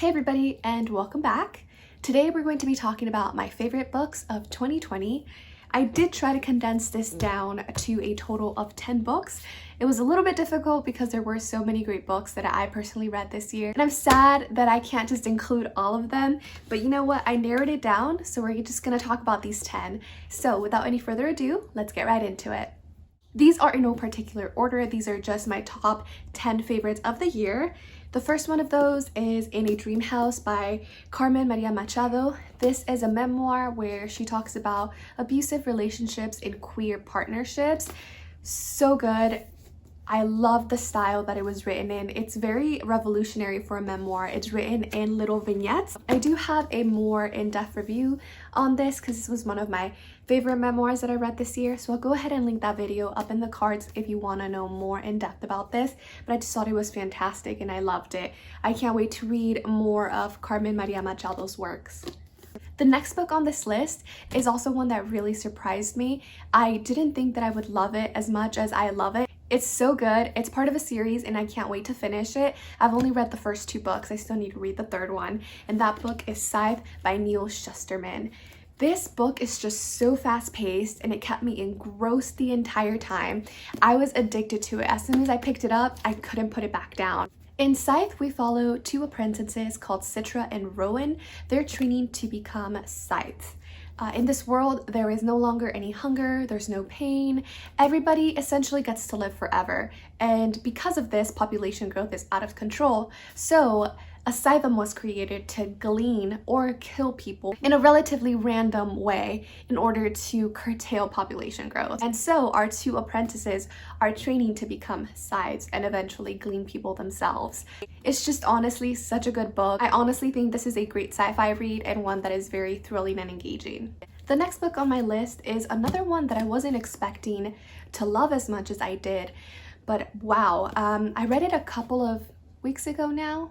Hey everybody, and welcome back. Today we're going to be talking about my favorite books of 2020. I did try to condense this down to a total of 10 books. It was a little bit difficult because there were so many great books that I personally read this year. And I'm sad that I can't just include all of them, but you know what? I narrowed it down, so we're just gonna talk about these 10. So without any further ado, let's get right into it. These are in no particular order. These are just my top 10 favorites of the year. The first one of those is In a Dream House by Carmen Maria Machado. This is a memoir where she talks about abusive relationships in queer partnerships. So good. I love the style that it was written in. It's very revolutionary for a memoir. It's written in little vignettes. I do have a more in-depth review on this because this was one of my favorite memoirs that I read this year. So I'll go ahead and link that video up in the cards if you want to know more in depth about this. But I just thought it was fantastic and I loved it. I can't wait to read more of Carmen Maria Machado's works. The next book on this list is also one that really surprised me. I didn't think that I would love it as much as I love it. It's so good. It's part of a series and I can't wait to finish it. I've only read the first 2 books. I still need to read the third one. And that book is Scythe by Neil Shusterman. This book is just so fast-paced and it kept me engrossed the entire time. I was addicted to it. As soon as I picked it up, I couldn't put it back down. In Scythe, we follow 2 apprentices called Citra and Rowan. They're training to become Scythes. In this world, there is no longer any hunger, there's no pain. Everybody essentially gets to live forever. And because of this, population growth is out of control. So a Scythe was created to glean or kill people in a relatively random way in order to curtail population growth. And so our 2 apprentices are training to become Scythes and eventually glean people themselves. It's just honestly such a good book. I honestly think this is a great sci-fi read and one that is very thrilling and engaging. The next book on my list is another one that I wasn't expecting to love as much as I did, but wow, I read it a couple of weeks ago now.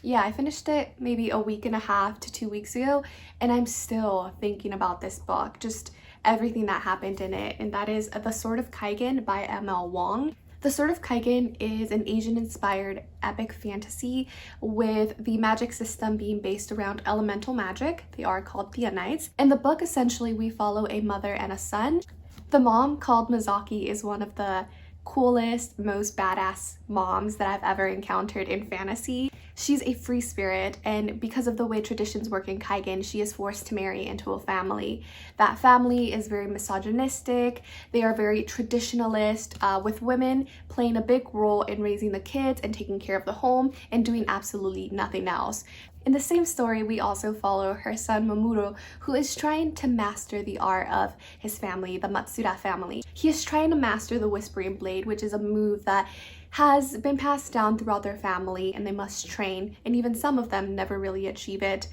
Yeah, I finished it maybe a week and a half to 2 weeks ago, and I'm still thinking about this book, just everything that happened in it, and that is The Sword of Kaigen by M.L. Wong. The Sword of Kaigen is an Asian-inspired epic fantasy with the magic system being based around elemental magic. They are called Theonites. In the book, essentially, we follow a mother and a son. The mom, called Mizaki, is one of the coolest, most badass moms that I've ever encountered in fantasy. She's a free spirit, and because of the way traditions work in Kaigen, she is forced to marry into a family. That family is very misogynistic. They are very traditionalist, with women playing a big role in raising the kids and taking care of the home and doing absolutely nothing else. In the same story, we also follow her son Mamoru, who is trying to master the art of his family, the Matsuda family. He is trying to master the Whispering Blade, which is a move that has been passed down throughout their family and they must train, and even some of them never really achieve it.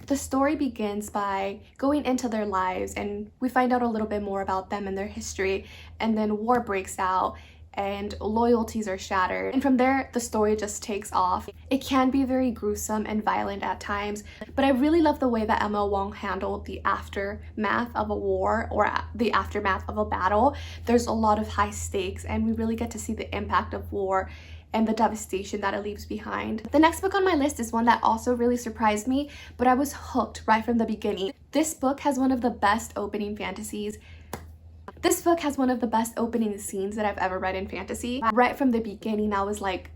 The story begins by going into their lives and we find out a little bit more about them and their history, and then war breaks out and loyalties are shattered. And from there, the story just takes off. It can be very gruesome and violent at times, but I really love the way that M.L. Wong handled the aftermath of a war or the aftermath of a battle. There's a lot of high stakes and we really get to see the impact of war and the devastation that it leaves behind. The next book on my list is one that also really surprised me, but I was hooked right from the beginning. This book has one of the best opening fantasies. This book has one of the best opening scenes that I've ever read in fantasy. Right from the beginning, I was like,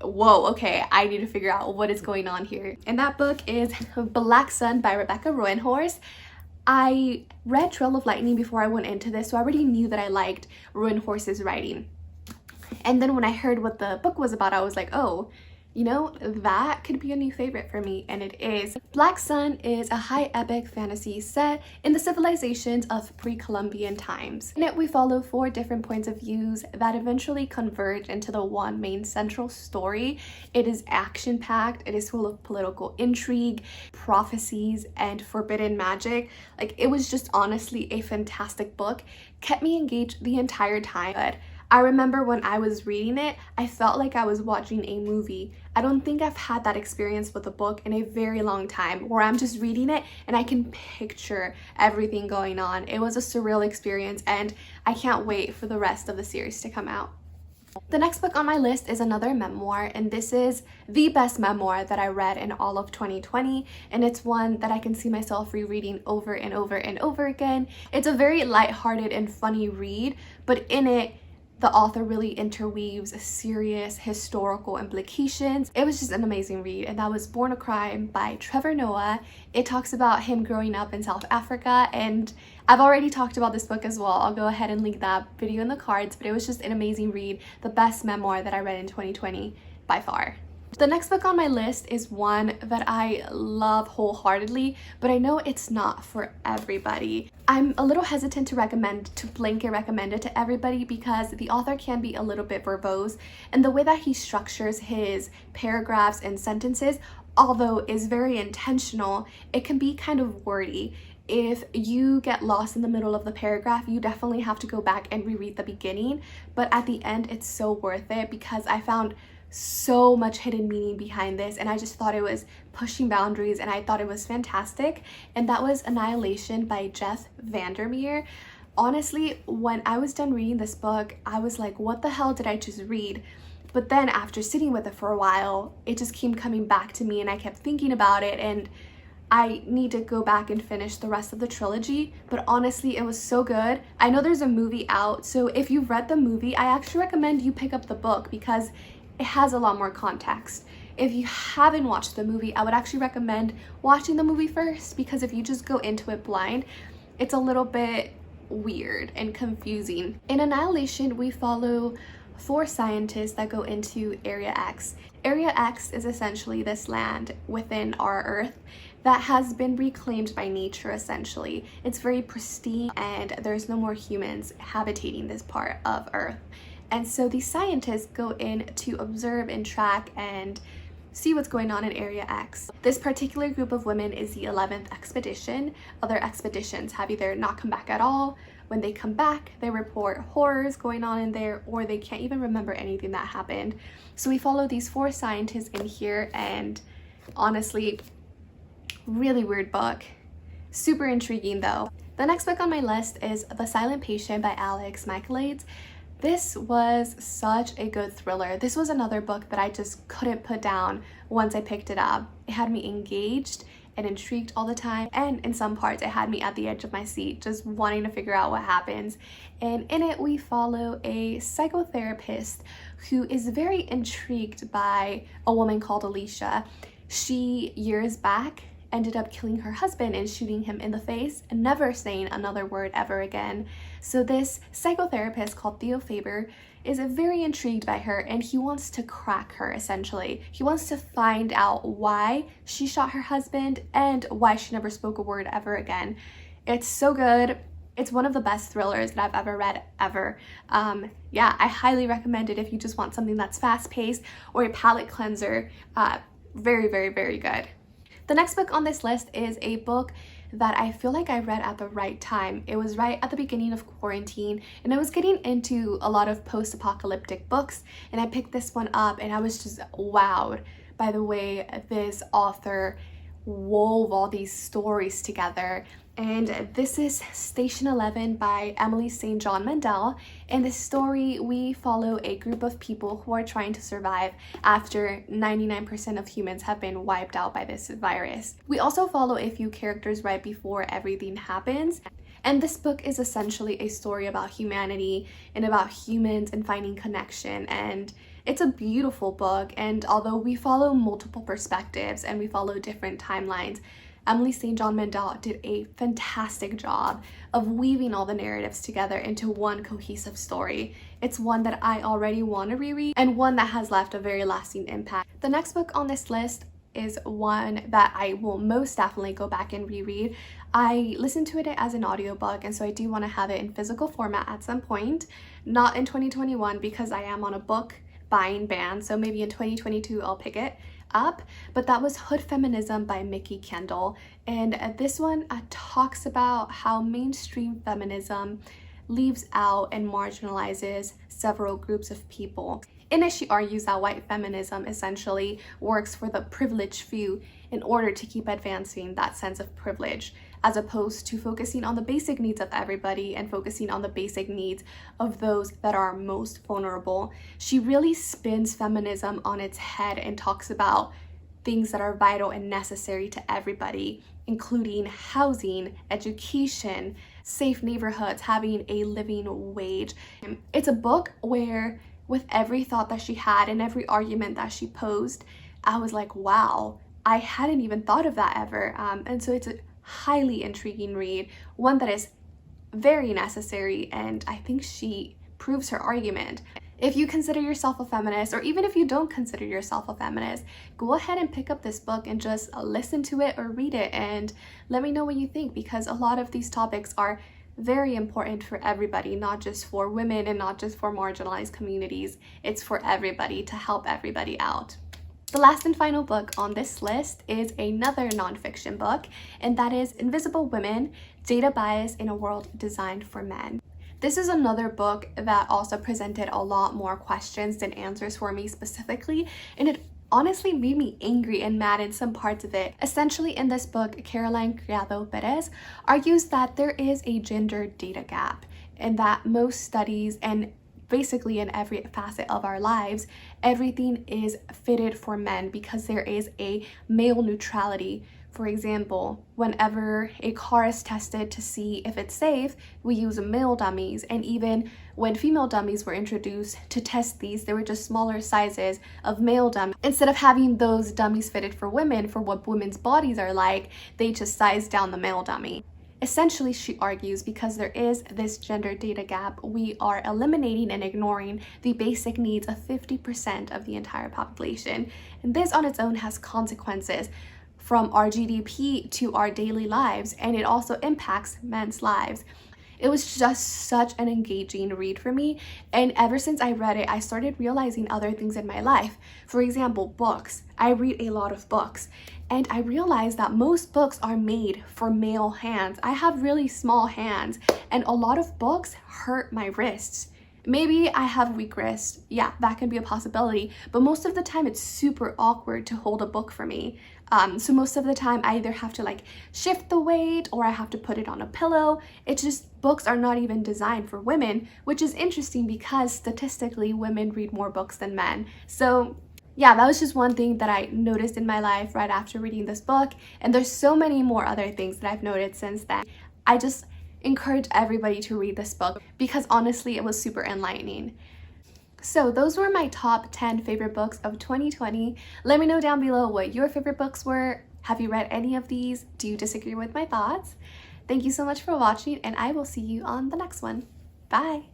whoa, okay, I need to figure out what is going on here. And that book is Black Sun by Rebecca Roanhorse. I read Trail of Lightning before I went into this, so I already knew that I liked Roanhorse's writing. And then when I heard what the book was about, I was like, oh, you know, that could be a new favorite for me, and it is. Black Sun is a high epic fantasy set in the civilizations of pre-Columbian times. In it, we follow 4 different points of views that eventually converge into the one main central story. It is action-packed, it is full of political intrigue, prophecies, and forbidden magic. Like, it was just honestly a fantastic book. Kept me engaged the entire time. I remember when I was reading it, I felt like I was watching a movie. I don't think I've had that experience with a book in a very long time, where I'm just reading it and I can picture everything going on. It was a surreal experience and I can't wait for the rest of the series to come out. The next book on my list is another memoir, and this is the best memoir that I read in all of 2020, and it's one that I can see myself rereading over and over and over again. It's a very lighthearted and funny read, but in it, the author really interweaves serious historical implications. It was just an amazing read, and that was Born a Crime by Trevor Noah. It talks about him growing up in South Africa, and I've already talked about this book as well. I'll go ahead and link that video in the cards, but it was just an amazing read, the best memoir that I read in 2020 by far. The next book on my list is one that I love wholeheartedly, but I know it's not for everybody. I'm a little hesitant to blanket recommend it to everybody because the author can be a little bit verbose, and the way that he structures his paragraphs and sentences, although is very intentional, it can be kind of wordy. If you get lost in the middle of the paragraph, you definitely have to go back and reread the beginning, but at the end it's so worth it because I found so much hidden meaning behind this, and I just thought it was pushing boundaries, and I thought it was fantastic. And that was Annihilation by Jeff Vandermeer. Honestly, when I was done reading this book, I was like, what the hell did I just read? But then after sitting with it for a while, it just kept coming back to me, and I kept thinking about it, and I need to go back and finish the rest of the trilogy. But honestly, it was so good. I know there's a movie out, so if you've read the movie, I actually recommend you pick up the book because it has a lot more context. If you haven't watched the movie, I would actually recommend watching the movie first, because if you just go into it blind, it's a little bit weird and confusing. In Annihilation, we follow 4 scientists that go into Area X. Area X is essentially this land within our Earth that has been reclaimed by nature, essentially. It's very pristine, and there's no more humans habitating this part of Earth. And so these scientists go in to observe and track and see what's going on in Area X. This particular group of women is the 11th expedition. Other expeditions have either not come back at all. When they come back, they report horrors going on in there, or they can't even remember anything that happened. So we follow these 4 scientists in here, and honestly, really weird book. Super intriguing though. The next book on my list is The Silent Patient by Alex Michaelides. This was such a good thriller. This was another book that I just couldn't put down once I picked it up. It had me engaged and intrigued all the time, and in some parts it had me at the edge of my seat just wanting to figure out what happens. And in it we follow a psychotherapist who is very intrigued by a woman called Alicia. She, years back, ended up killing her husband and shooting him in the face and never saying another word ever again. So this psychotherapist called Theo Faber is very intrigued by her, and he wants to crack her, essentially. He wants to find out why she shot her husband and why she never spoke a word ever again. It's so good. It's one of the best thrillers that I've ever read, ever. Yeah, I highly recommend it if you just want something that's fast-paced or a palate cleanser. Very, very, very good. The next book on this list is a book that I feel like I read at the right time. It was right at the beginning of quarantine, and I was getting into a lot of post-apocalyptic books, and I picked this one up, and I was just wowed by the way this author wove all these stories together. And this is Station 11 by Emily St. John Mandel. In this story, we follow a group of people who are trying to survive after 99% of humans have been wiped out by this virus. We also follow a few characters right before everything happens. And this book is essentially a story about humanity and about humans and finding connection. And it's a beautiful book. And although we follow multiple perspectives and we follow different timelines, Emily St. John Mandel did a fantastic job of weaving all the narratives together into one cohesive story. It's one that I already want to reread, and one that has left a very lasting impact. The next book on this list is one that I will most definitely go back and reread. I listened to it as an audiobook, and so I do want to have it in physical format at some point. Not in 2021 because I am on a book buying ban, so maybe in 2022 I'll pick it up. But that was Hood Feminism by Mickey Kendall, and this one talks about how mainstream feminism leaves out and marginalizes several groups of people. In it, she argues that white feminism essentially works for the privileged few in order to keep advancing that sense of privilege. as opposed to focusing on the basic needs of everybody and focusing on the basic needs of those that are most vulnerable. She really spins feminism on its head and talks about things that are vital and necessary to everybody, including housing, education, safe neighborhoods, having a living wage. It's a book where, with every thought that she had and every argument that she posed, I was like, wow, I hadn't even thought of that ever. And so it's a highly intriguing read, one that is very necessary, and I think she proves her argument. If you consider yourself a feminist, or even if you don't consider yourself a feminist, go ahead and pick up this book and just listen to it or read it and let me know what you think, because a lot of these topics are very important for everybody, not just for women and not just for marginalized communities. It's for everybody, to help everybody out. The last and final book on this list is another nonfiction book, and that is Invisible Women: Data Bias in a World Designed for Men. This is another book that also presented a lot more questions than answers for me specifically, and it honestly made me angry and mad in some parts of it. Essentially, in this book, Caroline Criado Perez argues that there is a gender data gap, and that most studies and basically in every facet of our lives, everything is fitted for men because there is a male neutrality. For example, whenever a car is tested to see if it's safe, we use male dummies. And even when female dummies were introduced to test these, they were just smaller sizes of male dummies. Instead of having those dummies fitted for women, for what women's bodies are like, they just sized down the male dummy. Essentially, she argues, because there is this gender data gap, we are eliminating and ignoring the basic needs of 50% of the entire population. And this on its own has consequences, from our GDP to our daily lives, and it also impacts men's lives. It was just such an engaging read for me, and ever since I read it, I started realizing other things in my life. For example, books. I read a lot of books, and I realized that most books are made for male hands. I have really small hands, and a lot of books hurt my wrists. Maybe I have weak wrists. Yeah, that can be a possibility, but most of the time it's super awkward to hold a book for me. So most of the time I either have to like shift the weight or I have to put it on a pillow. It's just, books are not even designed for women, which is interesting because statistically women read more books than men. So yeah, that was just one thing that I noticed in my life right after reading this book, and there's so many more other things that I've noted since then. I just encourage everybody to read this book because honestly it was super enlightening. So those were my top 10 favorite books of 2020. Let me know down below what your favorite books were. Have you read any of these? Do you disagree with my thoughts? Thank you so much for watching, and I will see you on the next one. Bye!